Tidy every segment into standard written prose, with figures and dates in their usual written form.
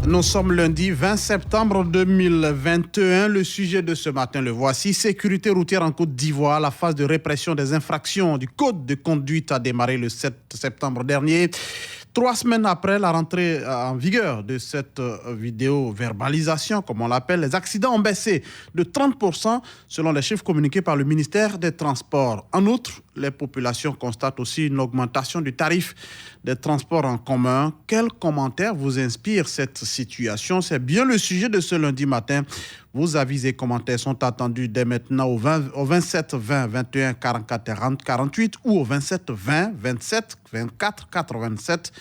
Nous sommes lundi 20 septembre 2021. Le sujet de ce matin, le voici. Sécurité routière en Côte d'Ivoire. La phase de répression des infractions du code de conduite a démarré le 7 septembre dernier. 3 semaines après la rentrée en vigueur de cette vidéo-verbalisation, comme on l'appelle, les accidents ont baissé de 30% selon les chiffres communiqués par le ministère des Transports. En outre, les populations constatent aussi une augmentation du tarif des transports en commun. Quel commentaire vous inspire cette situation? C'est bien le sujet de ce lundi matin. Vos avis et commentaires sont attendus dès maintenant au 27 20 21 44 48 ou au 27 20 27 24 87.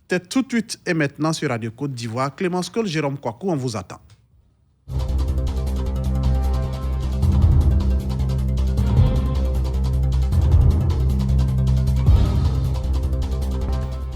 C'est tout de suite et maintenant sur Radio Côte d'Ivoire. Clémence Cole, Jérôme Kouakou, on vous attend.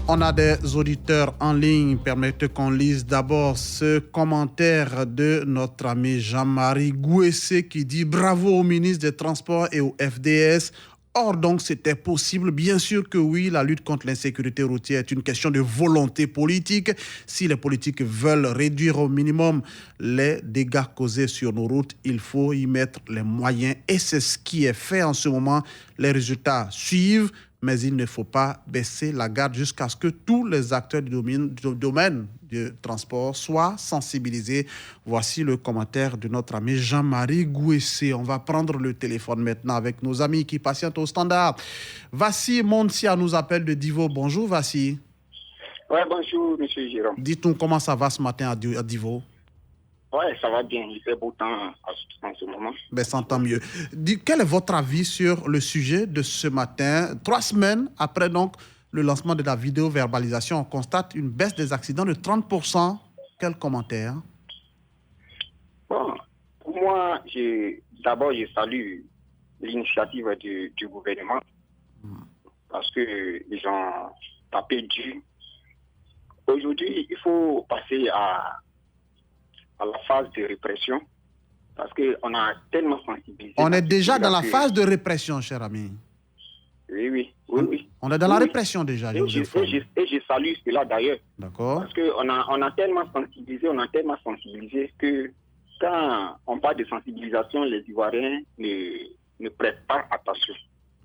On a des auditeurs en ligne. Permettez qu'on lise d'abord ce commentaire de notre ami Jean-Marie Gouessé qui dit « Bravo au ministre des Transports et au FDS ». Or, donc, c'était possible. Bien sûr que oui, la lutte contre l'insécurité routière est une question de volonté politique. Si les politiques veulent réduire au minimum les dégâts causés sur nos routes, il faut y mettre les moyens. Et c'est ce qui est fait en ce moment. Les résultats suivent. Mais il ne faut pas baisser la garde jusqu'à ce que tous les acteurs du domaine du transport soient sensibilisés. Voici le commentaire de notre ami Jean-Marie Gouessé. On va prendre le téléphone maintenant avec nos amis qui patientent au standard. Vassi Montsia nous appelle de Divo. Bonjour Vassi. Oui, bonjour monsieur Jérôme. Dites-nous comment ça va ce matin à Divo. Oui, ça va bien. Il fait beau temps en ce moment. Ben, ça entend mieux. Quel est votre avis sur le sujet de ce matin? 3 semaines après donc le lancement de la vidéo-verbalisation, on constate une baisse des accidents de 30%. Quel commentaire? Bon, pour moi, d'abord, je salue l'initiative du gouvernement parce qu'ils ont tapé dur. Aujourd'hui, il faut passer à la phase de répression, parce qu'on a tellement sensibilisé. On est déjà dans la phase de répression, cher ami. Oui. On est dans la répression déjà. Et je salue cela d'ailleurs. D'accord. Parce qu'on a tellement sensibilisé que quand on parle de sensibilisation, les Ivoiriens ne prêtent pas attention.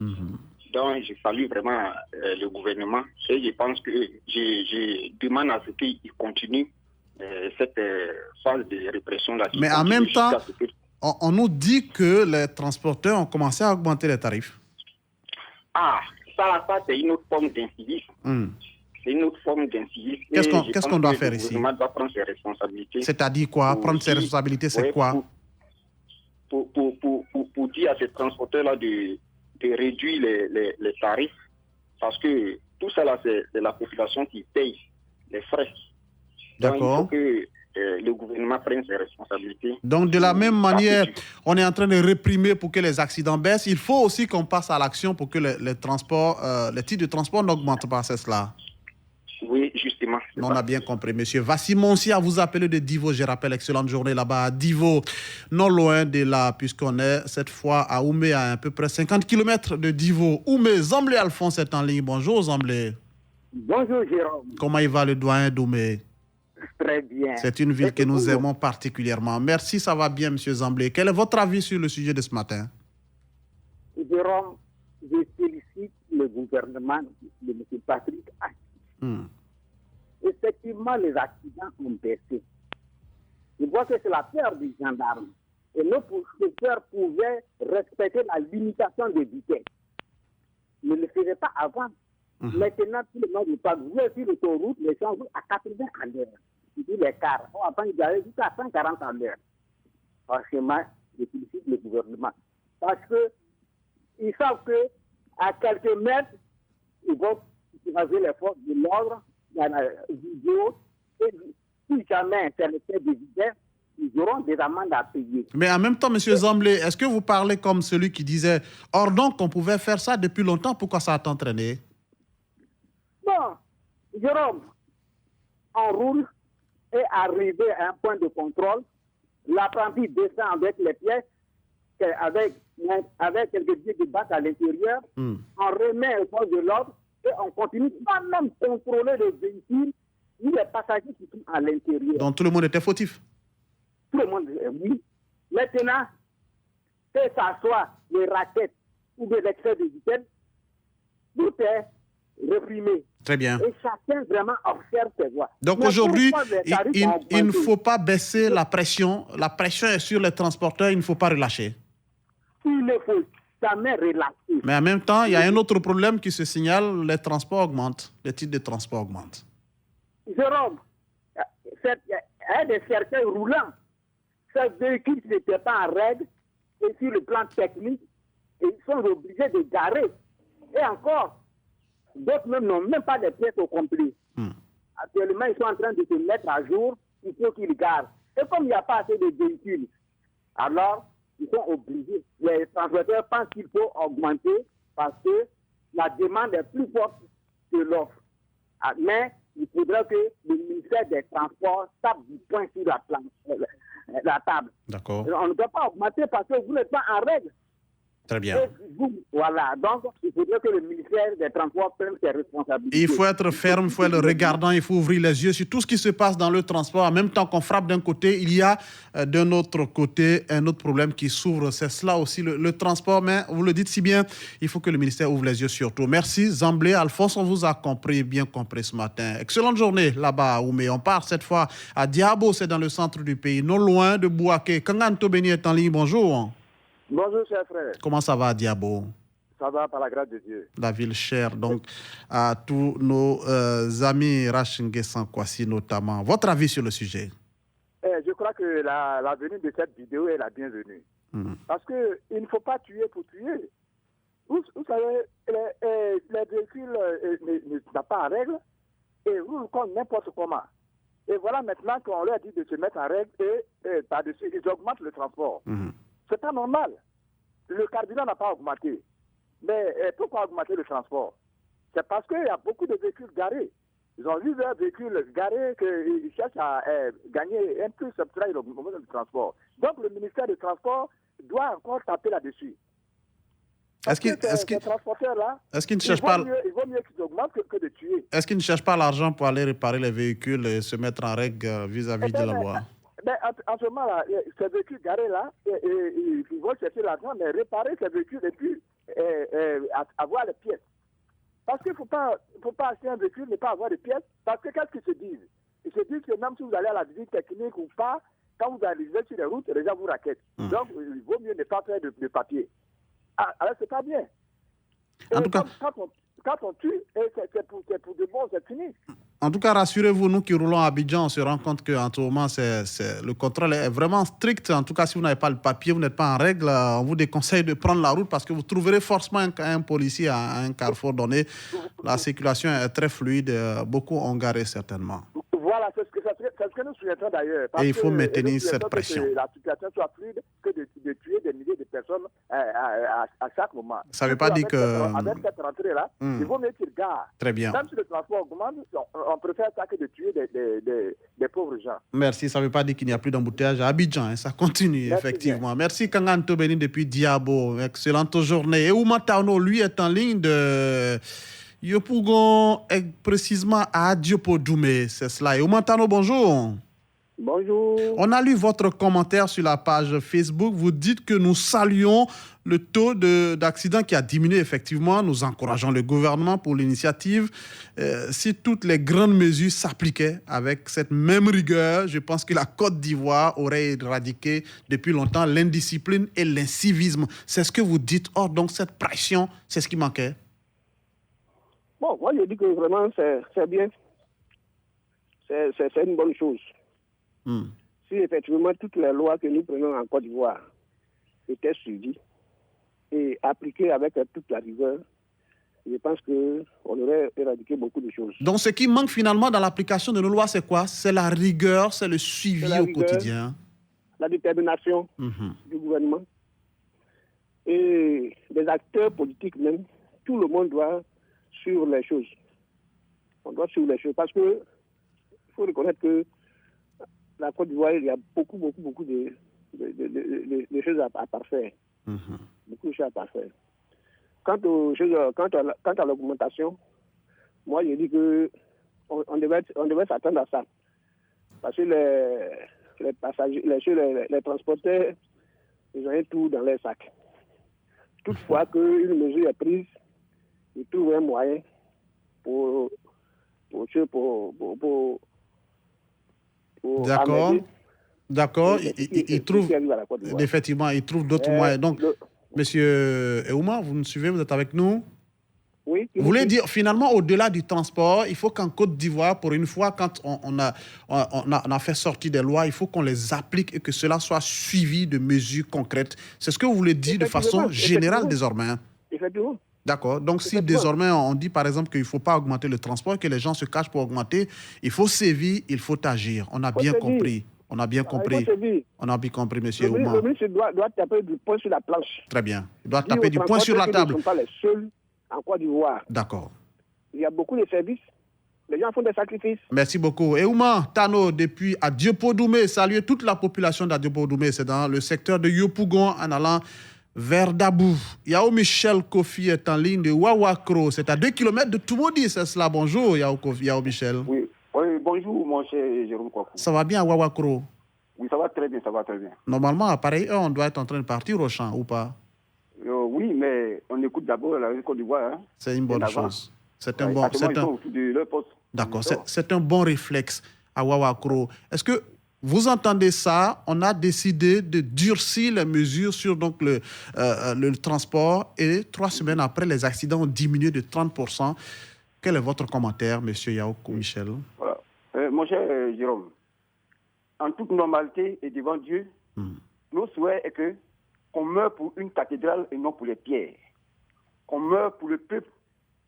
Donc, je salue vraiment le gouvernement et je pense que je demande à ce qu'il continue cette phase de répression-là. Mais en même temps, on nous dit que les transporteurs ont commencé à augmenter les tarifs. Ah, ça c'est une autre forme d'incivisme. C'est une autre forme d'incivisme. Qu'est-ce qu'on doit faire ici? Le gouvernement doit prendre ses responsabilités. C'est-à-dire quoi? Prendre ses responsabilités, c'est quoi? Pour dire à ces transporteurs-là de réduire les tarifs, parce que tout ça, là, c'est la population qui paye les frais. D'accord. Donc, il faut que le gouvernement prenne ses responsabilités. Donc, de la même manière, on est en train de réprimer pour que les accidents baissent. Il faut aussi qu'on passe à l'action pour que les titres de transport n'augmentent pas, c'est cela? Oui, justement. On a bien compris, monsieur. Vassi Montsia, vous appelez de Divo. Je rappelle, excellente journée là-bas à Divo. Non loin de là, puisqu'on est cette fois à Oumé, à peu près 50 km de Divo. Oumé, Zamblé Alphonse est en ligne. Bonjour, Zamblé. Bonjour, Jérôme. Comment il va le doyen d'Oumé? Très bien. C'est une ville que nous aimons particulièrement. Merci, ça va bien, monsieur Zamblé. Quel est votre avis sur le sujet de ce matin? Jérôme, je félicite le gouvernement de M. Patrick Achi. Effectivement, les accidents ont baissé. Je vois que c'est la peur des gendarmes. Et nos chauffeurs pouvaient respecter la limitation de vitesse. Ils ne le faisaient pas avant. Maintenant, tout le monde parle. Vous êtes sur l'autoroute, les gens roulent à 80 à l'heure. Ils disent les cars. Avant, ils allaient jusqu'à 140 à l'heure. Franchement, je félicite le gouvernement. Parce qu'ils savent qu'à quelques mètres, ils vont utiliser les forces de l'ordre dans la vidéo. Et si jamais c'est le fait de vitesse, ils auront des amendes à payer. Mais en même temps, M. Zamblé, est-ce que vous parlez comme celui qui disait « Or donc, on pouvait faire ça depuis longtemps, pourquoi ça a entraîné ?» Bon, Jérôme, on roule et arrivé à un point de contrôle, l'apprenti descend avec les pièces, avec quelques billets de banque à l'intérieur, on remet au poste de l'ordre et on continue pas même contrôler le véhicule ni les passagers qui sont à l'intérieur. Donc tout le monde était fautif. Tout le monde, oui. Maintenant, que ça soit les raquettes ou des excès de vitesse, tout est réprimé. Très bien. Et chacun vraiment observe ses voies. Donc Mais aujourd'hui, il ne faut faut pas baisser la pression. La pression est sur les transporteurs, il ne faut pas relâcher. Il ne faut jamais relâcher. Mais en même temps, il y a un autre problème qui se signale, les transports augmentent, les titres de transport augmentent. Jérôme, un des cercueils roulants, ces véhicules n'étaient pas en règle, et sur le plan technique, et ils sont obligés de garer. Et encore, d'autres même n'ont même pas de pièces au complet. Actuellement, ils sont en train de se mettre à jour, il faut qu'ils garent. Et comme il n'y a pas assez de véhicules, alors ils sont obligés. Les transporteurs pensent qu'il faut augmenter parce que la demande est plus forte que l'offre. Mais il faudrait que le ministère des Transports tape du poing sur la table. D'accord. On ne peut pas augmenter parce que vous n'êtes pas en règle. Très bien. Voilà, donc il faudrait que le ministère des Transports prenne ses responsabilités. Il faut être ferme, il faut être regardant, il faut ouvrir les yeux sur tout ce qui se passe dans le transport. En même temps qu'on frappe d'un côté, il y a d'un autre côté un autre problème qui s'ouvre. C'est cela aussi le transport, mais vous le dites si bien, il faut que le ministère ouvre les yeux sur tout. Merci Zamblé, Alphonse, on vous a compris, bien compris ce matin. Excellente journée là-bas à Oumé. On part cette fois à Diabo, c'est dans le centre du pays, non loin de Bouaké. Kangan Tobeni est en ligne, bonjour. Bonjour, cher frère. Comment ça va à Diabo? Ça va par la grâce de Dieu. La ville chère, donc, à tous nos amis Rachingue Sankwasi notamment. Votre avis sur le sujet? Je crois que la venue de cette vidéo est la bienvenue. Parce qu'il ne faut pas tuer pour tuer. Vous savez, les véhicules ne sont pas en règle et roulent comme n'importe comment. Et voilà maintenant qu'on leur dit de se mettre en règle et par-dessus, ils augmentent le transport. C'est pas normal. Le carburant n'a pas augmenté. Mais pourquoi augmenter le transport? C'est parce qu'il y a beaucoup de véhicules garés. Ils ont vu leurs véhicules garés qu'ils cherchent à gagner un plus, c'est pour ça qu'ils augmentent le transport. Donc le ministère du Transport doit encore taper là-dessus. Est-ce qu'il ne cherche pas... Il vaut mieux qu'ils augmentent que de tuer. Est-ce qu'ils ne cherchent pas l'argent pour aller réparer les véhicules et se mettre en règle vis-à-vis de la loi? En ce moment-là, ces véhicules garés-là, ils vont chercher l'argent, mais réparer ces véhicules et puis avoir les pièces. Parce qu'il ne faut pas acheter un véhicule, ne pas avoir de pièces. Parce que qu'est-ce qu'ils se disent? Ils se disent que même si vous allez à la visite technique ou pas, quand vous arrivez sur les routes, les gens vous raquettent. Donc, il vaut mieux ne pas faire de papier. Alors, c'est pas bien. Et en tout cas, quand on tue, c'est pour de bon, c'est fini. En tout cas, rassurez-vous, nous qui roulons à Abidjan, on se rend compte qu'en ce moment, le contrôle est vraiment strict. En tout cas, si vous n'avez pas le papier, vous n'êtes pas en règle, on vous déconseille de prendre la route parce que vous trouverez forcément un policier à un carrefour donné. La circulation est très fluide, beaucoup ont garé certainement. Voilà, c'est ce que nous souhaitons d'ailleurs. Et il faut maintenir cette pression. Que la situation soit fluide, que de tuer des milliers de personnes à chaque moment. Ça ne veut pas dire que... Avec cette rentrée-là, il vaut mieux qu'ils gardent. Très bien. Même si le transport augmente, on préfère ça que de tuer des pauvres gens. Merci, ça ne veut pas dire qu'il n'y a plus d'embouteillage à Abidjan, hein. Ça continue, merci effectivement. Bien. Merci Kangan Tobeni depuis Diabo. Excellente journée. Et Ouma Tauno, lui, est en ligne de... Yopougon est précisément à Diopodjoumé, c'est cela. Et Oumantano, bonjour. Bonjour. On a lu votre commentaire sur la page Facebook. Vous dites que nous saluons le taux d'accident qui a diminué effectivement. Nous encourageons le gouvernement pour l'initiative. Si toutes les grandes mesures s'appliquaient avec cette même rigueur, je pense que la Côte d'Ivoire aurait éradiqué depuis longtemps l'indiscipline et l'incivisme. C'est ce que vous dites. Or, donc, cette pression, c'est ce qui manquait. Bon, moi, je dis que vraiment, c'est bien. C'est une bonne chose. Si effectivement, toutes les lois que nous prenons en Côte d'Ivoire étaient suivies et appliquées avec toute la rigueur, je pense qu'on aurait éradiqué beaucoup de choses. Donc, ce qui manque finalement dans l'application de nos lois, c'est quoi? C'est la rigueur, c'est le suivi au quotidien. La détermination du gouvernement et des acteurs politiques même. Tout le monde doit suivre les choses. On doit suivre les choses parce que il faut reconnaître que la Côte d'Ivoire, il y a beaucoup de choses à parfaire. Beaucoup de choses à parfaire. Quant à l'augmentation, moi je dis que on devait s'attendre à ça. Parce que les passagers, les transporteurs, ils ont tout dans les sacs. Toutefois qu'une mesure est prise, ils trouvent un moyen pour D'accord. D'accord. Il trouve, effectivement, il trouve d'autres moyens. Donc, Monsieur Eouma, vous nous suivez, vous êtes avec nous? Oui. Vous voulez dire, finalement, au-delà du transport, il faut qu'en Côte d'Ivoire, pour une fois, quand on a fait sortir des lois, il faut qu'on les applique et que cela soit suivi de mesures concrètes. C'est ce que vous voulez dire de façon générale désormais. Effectivement. D'accord. Donc, si désormais on dit, par exemple, qu'il ne faut pas augmenter le transport, que les gens se cachent pour augmenter, il faut sévir, il faut agir. On a bien compris. On a bien compris. On a bien compris, monsieur Eouma. Le ministre doit taper du poing sur la planche. Très bien. Il doit taper du poing sur la table. Ils ne sont pas les seuls en Côte d'Ivoire. D'accord. Il y a beaucoup de services. Les gens font des sacrifices. Merci beaucoup. Eouma Tano, depuis Adiopo-Doumé, saluez toute la population d'Adiopo-Doumé. C'est dans le secteur de Yopougon en allant vers Dabou. Yao Michel Kofi est en ligne de Wawakro. C'est à 2 km de Toumoudi, c'est cela. Bonjour, Yao Michel. Oui, bonjour, mon cher Jérôme Kwaku. Ça va bien à Wawakro? Oui, ça va très bien, ça va très bien. Normalement, à pareille heure, on doit être en train de partir au champ, ou pas? Oui, mais on écoute d'abord la Côte d'Ivoire. Hein. C'est une bonne chose. C'est un bon... D'accord, c'est un bon réflexe à Wawakro. Est-ce que vous entendez ça? On a décidé de durcir les mesures sur donc, le transport et 3 semaines après, les accidents ont diminué de 30%. Quel est votre commentaire, M. Yaoko Michel? Voilà. Mon cher Jérôme, en toute normalité et devant Dieu, nos souhaits est qu'on meure pour une cathédrale et non pour les pierres. Qu'on meure pour le peuple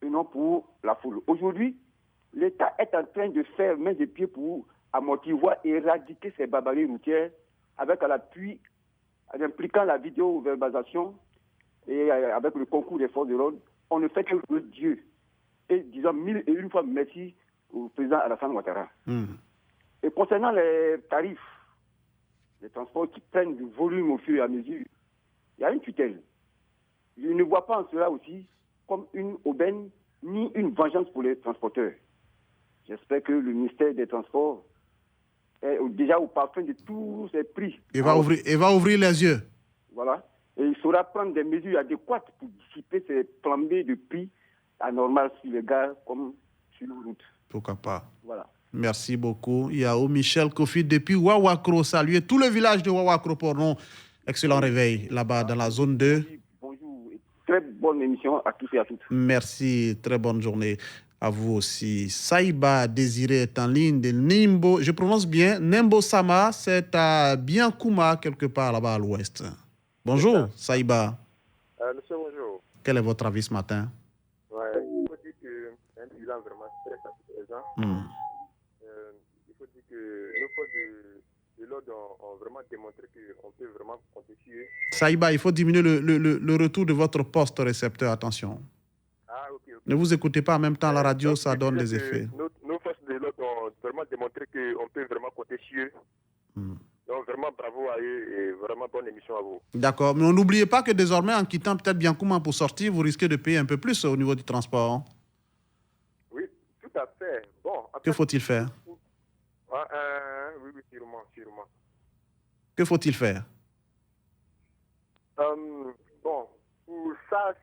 et non pour la foule. Aujourd'hui, l'État est en train de faire main de pied pour amortir, voire éradiquer ces barbaries routières avec l'appui, impliquant la vidéo-verbalisation et avec le concours des forces de l'ordre. On ne fait que Dieu. Et disons 1001 fois merci au président Alassane Ouattara. Et concernant les tarifs, les transports qui prennent du volume au fur et à mesure, il y a une tutelle. Je ne vois pas en cela aussi comme une aubaine ni une vengeance pour les transporteurs. J'espère que le ministère des Transports est déjà au parfum de tous ces prix. Il va ouvrir les yeux. Voilà. Et il saura prendre des mesures adéquates pour dissiper ces flambées de prix anormales sur les gares comme sur nos routes. Pourquoi pas. Voilà. Merci beaucoup. Yao Michel Kofi depuis Wawakro. Saluez tout le village de Wawakro pour nous. Excellent réveil là-bas dans la zone 2. Bonjour et très bonne émission à tous et à toutes. Merci, très bonne journée à vous aussi. Saïba Désiré est en ligne de Nimbo. Je prononce bien. Nembo Sama, c'est à Biankouma, quelque part là-bas à l'ouest. Bonjour, Saïba. Monsieur, bonjour. Quel est votre avis ce matin? Ouais, il faut dire que c'est un bilan vraiment très satisfaisant. Il faut dire que nos forces de l'ordre ont vraiment démontré qu'on peut vraiment compter sur eux. Saïba, il faut diminuer le retour de votre poste récepteur. Attention. Ah, ok. Ne vous écoutez pas en même temps la radio, ça donne des effets. Nos forces de l'ordre ont vraiment démontré qu'on peut vraiment compter sur eux. Donc vraiment bravo à eux et vraiment bonne émission à vous. D'accord, mais n'oubliez pas que désormais, en quittant peut-être Biankouma pour sortir, vous risquez de payer un peu plus au niveau du transport. Hein? Oui, tout à fait. Bon, que faut-il faire? Oui, sûrement. Que faut-il faire? Bon, pour ça,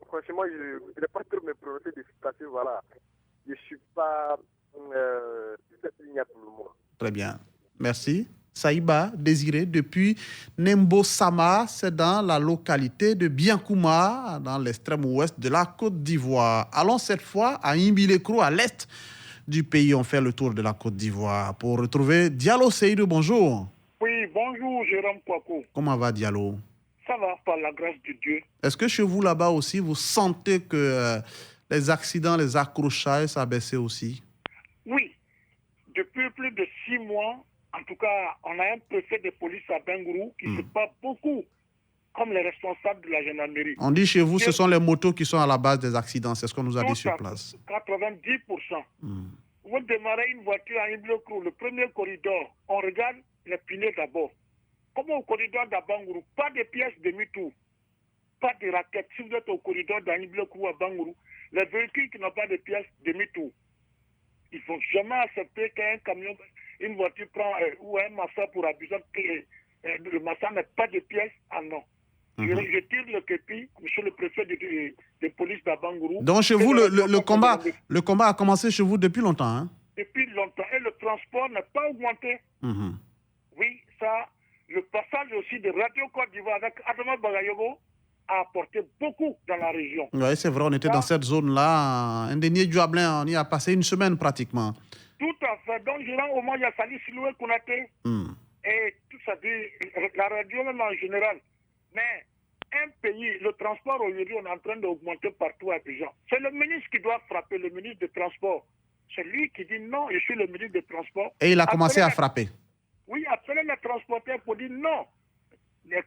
franchement, je ne voudrais pas trop me prononcer dessus parce que voilà, je ne suis pas sur cette ligne pour le moment. Très bien, merci. Saïba Désiré depuis Nembo Sama, c'est dans la localité de Biankouma, dans l'extrême ouest de la Côte d'Ivoire. Allons cette fois à Imbilekro, à l'est du pays. On fait le tour de la Côte d'Ivoire pour retrouver Diallo Seydou. Bonjour. Oui, bonjour Jérôme Kwaku. Comment va Diallo? Ça va, par la grâce de Dieu. Est-ce que chez vous là-bas aussi, vous sentez que les accidents, les accrochages, ça a baissé aussi? Oui. Depuis plus de 6 mois, en tout cas, on a un préfet de police à Bengourou qui se bat beaucoup comme les responsables de la gendarmerie. On dit chez vous, ce sont les motos qui sont à la base des accidents. C'est ce qu'on nous a dit sur place. 90%. Vous démarrez une voiture à Imbilekro, le premier corridor, on regarde les pneus d'abord. Comme au corridor d'Abangourou, pas de pièces demi-tour, pas de raquettes. Si vous êtes au corridor d'Imbilekro à Bangourou, les véhicules qui n'ont pas de pièces demi-tour, ils ne vont jamais accepter qu'un camion une voiture prend ou un masseur pour Abidjan, le masseur n'a pas de pièces. Ah non. Je tire le képi, monsieur le préfet de police d'Abangourou. Donc chez vous, le combat a commencé chez vous depuis longtemps, hein? Depuis longtemps. Et le transport n'a pas augmenté. Oui, ça, le passage aussi de Radio Côte d'Ivoire avec Adama Bagayogo a apporté beaucoup dans la région. Oui, c'est vrai, on était dans cette zone-là. Un dernier Djuablin, on y a passé une semaine pratiquement. Tout à fait. Donc, je rends hommage à Sali Siloué Kounaté et tout ça dit, la radio même en général. Mais un pays, le transport aujourd'hui, on est en train d'augmenter partout à Abidjan. C'est le ministre qui doit frapper, le ministre des Transports. C'est lui qui dit non, je suis le ministre des Transports. Et il a commencé à frapper. Oui, appelez les transporteurs pour dire non. Le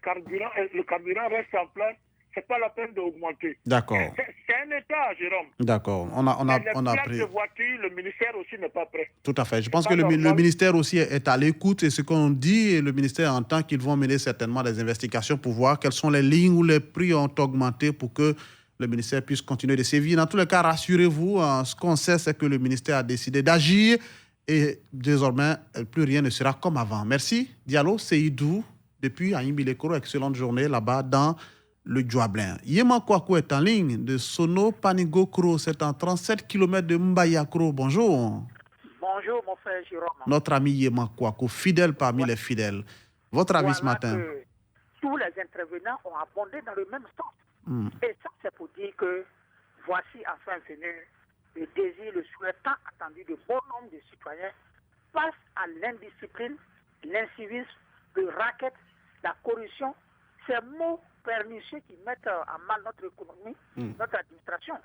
carburant reste en place. C'est pas la peine d'augmenter. D'accord. C'est un État, Jérôme. D'accord. On a pris. De voitures, le ministère aussi n'est pas prêt. Tout à fait. Je pense que le ministère aussi est à l'écoute et ce qu'on dit, et le ministère entend qu'ils vont mener certainement des investigations pour voir quelles sont les lignes où les prix ont augmenté pour que le ministère puisse continuer de sévir. Dans tous les cas, rassurez-vous, ce qu'on sait, c'est que le ministère a décidé d'agir et désormais, plus rien ne sera comme avant. Merci. Diallo Seydou, depuis Aïmbilekoro, excellente journée là-bas dans le Djuablin. Yema Kouakou est en ligne de Sono Panigokro, c'est en 37 km de Mbayakro. Bonjour. Bonjour, mon frère Jérôme. Notre ami Yema Kouakou, fidèle parmi les fidèles. Votre avis ce matin? Tous les intervenants ont abondé dans le même sens. Et ça, c'est pour dire que voici enfin venu le désir, le souhait tant attendu de bon nombre de citoyens face à l'indiscipline, l'incivisme, le racket, la corruption, ces mots pernicieux qui mettent en mal notre économie, notre administration.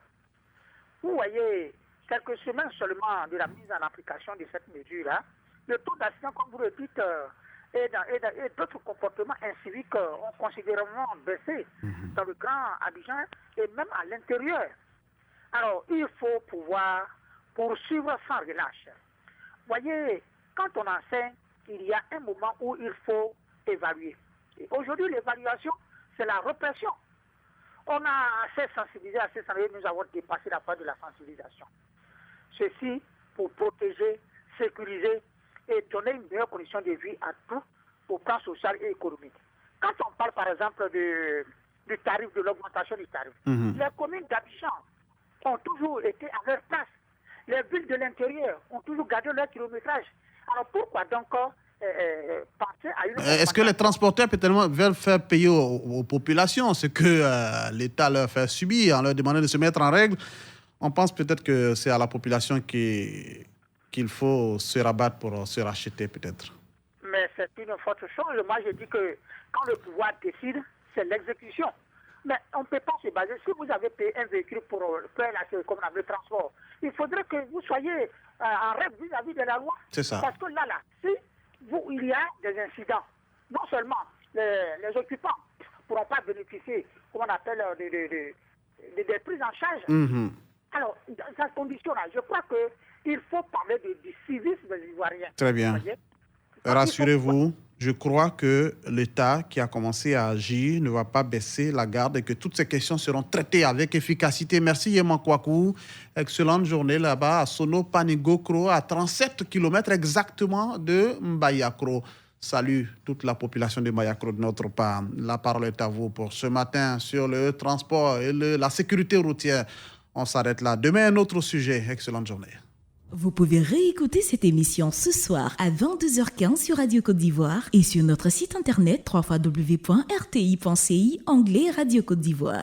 Vous voyez, quelques semaines seulement de la mise en application de cette mesure-là, le taux d'accident, comme vous le dites, et d'autres comportements inciviques ont considérablement baissé dans le Grand Abidjan et même à l'intérieur. Alors, il faut pouvoir poursuivre sans relâche. Voyez, quand on enseigne, il y a un moment où il faut évaluer. Et aujourd'hui, l'évaluation, c'est la répression. On a assez sensibilisé, nous avons dépassé la phase de la sensibilisation. Ceci pour protéger, sécuriser et donner une meilleure condition de vie à tous au plan social et économique. Quand on parle par exemple du tarif, de l'augmentation du tarif, les communes d'Abidjan ont toujours été à leur place. Les villes de l'intérieur ont toujours gardé leur kilométrage. Alors pourquoi donc penser à une... Est-ce que les transporteurs veulent faire payer aux populations ce que l'État leur fait subir en leur demandant de se mettre en règle? On pense peut-être que c'est à la population qu'il faut se rabattre pour se racheter peut-être. Mais c'est une forte chose. Moi, je dis que quand le pouvoir décide, c'est l'exécution. Mais on ne peut pas se baser. Si vous avez payé un véhicule pour faire le transport, il faudrait que vous soyez en règle vis-à-vis de la loi. C'est ça. Parce que là, si il y a des incidents, non seulement les occupants ne pourront pas bénéficier, comme on appelle, des prises en charge. Alors, dans cette condition-là, je crois qu'il faut parler du civisme des Ivoiriens. Très bien. Rassurez-vous, je crois que l'État qui a commencé à agir ne va pas baisser la garde et que toutes ces questions seront traitées avec efficacité. Merci Yema Kouakou. Excellente journée là-bas à Sono Panigokro, à 37 km exactement de Mbayakro. Salut toute la population de Mbayakro de notre part. La parole est à vous pour ce matin sur le transport et la sécurité routière. On s'arrête là. Demain, un autre sujet. Excellente journée. Vous pouvez réécouter cette émission ce soir à 22h15 sur Radio Côte d'Ivoire et sur notre site internet www.rti.ci onglet Radio Côte d'Ivoire.